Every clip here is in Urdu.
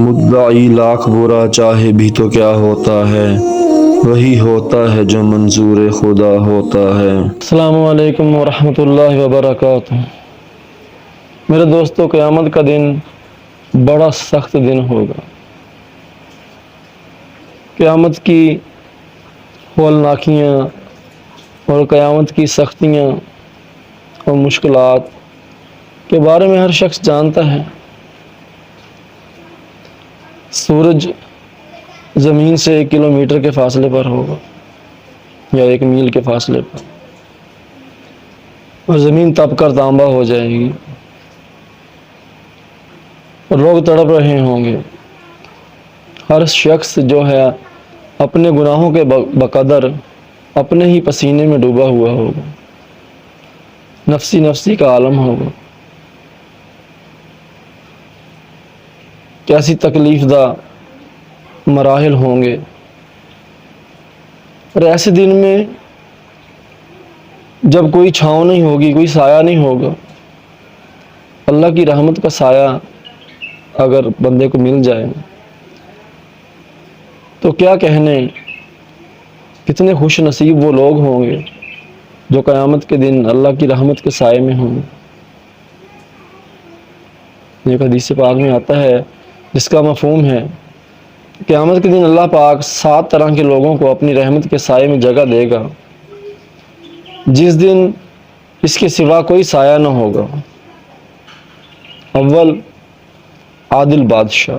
مدعی لاکھ برا چاہے بھی تو کیا ہوتا ہے، وہی ہوتا ہے جو منظور خدا ہوتا ہے۔ السلام علیکم ورحمۃ اللہ وبرکاتہ۔ میرے دوستو، قیامت کا دن بڑا سخت دن ہوگا۔ قیامت کی ہولناکیاں اور قیامت کی سختیاں اور مشکلات کے بارے میں ہر شخص جانتا ہے۔ سورج زمین سے 1 کلومیٹر کے فاصلے پر ہوگا یا 1 میل کے فاصلے پر، اور زمین تپ کر تانبا ہو جائے گی اور لوگ تڑپ رہے ہوں گے۔ ہر شخص جو ہے اپنے گناہوں کے بقدر اپنے ہی پسینے میں ڈوبا ہوا ہوگا، نفسی نفسی کا عالم ہوگا۔ کیسی تکلیف دہ مراحل ہوں گے، اور ایسے دن میں جب کوئی چھاؤں نہیں ہوگی، کوئی سایہ نہیں ہوگا۔ اللہ کی رحمت کا سایہ اگر بندے کو مل جائے تو کیا کہنے، کتنے خوش نصیب وہ لوگ ہوں گے جو قیامت کے دن اللہ کی رحمت کے سائے میں ہوں گے۔ ایک حدیث پاک میں آتا ہے جس کا مفہوم ہے، قیامت کے دن اللہ پاک 7 طرح کے لوگوں کو اپنی رحمت کے سائے میں جگہ دے گا، جس دن اس کے سوا کوئی سایہ نہ ہوگا۔ اول، عادل بادشاہ۔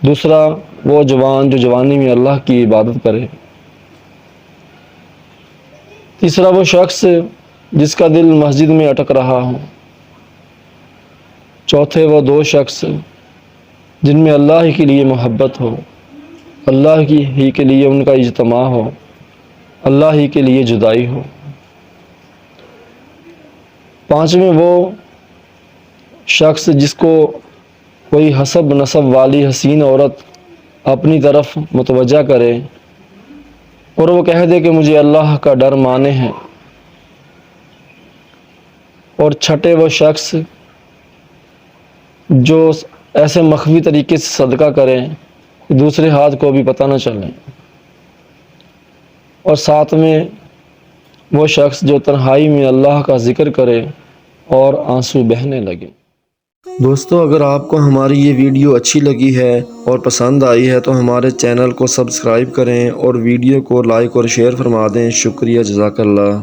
دوسرا، وہ جوان جو جوانی میں اللہ کی عبادت کرے۔ تیسرا، وہ شخص جس کا دل مسجد میں اٹک رہا ہو۔ چوتھے، وہ 2 شخص جن میں اللہ ہی کے لیے محبت ہو، اللہ ہی کے لیے ان کا اجتماع ہو، اللہ ہی کے لیے جدائی ہو۔ پانچویں، وہ شخص جس کو کوئی حسب نسب والی حسین عورت اپنی طرف متوجہ کرے اور وہ کہہ دے کہ مجھے اللہ کا ڈر مانے ہے۔ اور چھٹے، وہ شخص جو ایسے مخفی طریقے سے صدقہ کرے کہ دوسرے ہاتھ کو بھی پتہ نہ چلے۔ اور ساتویں، وہ شخص جو تنہائی میں اللہ کا ذکر کرے اور آنسو بہنے لگے۔ دوستو، اگر آپ کو ہماری یہ ویڈیو اچھی لگی ہے اور پسند آئی ہے تو ہمارے چینل کو سبسکرائب کریں اور ویڈیو کو لائک اور شیئر فرما دیں۔ شکریہ، جزاک اللہ۔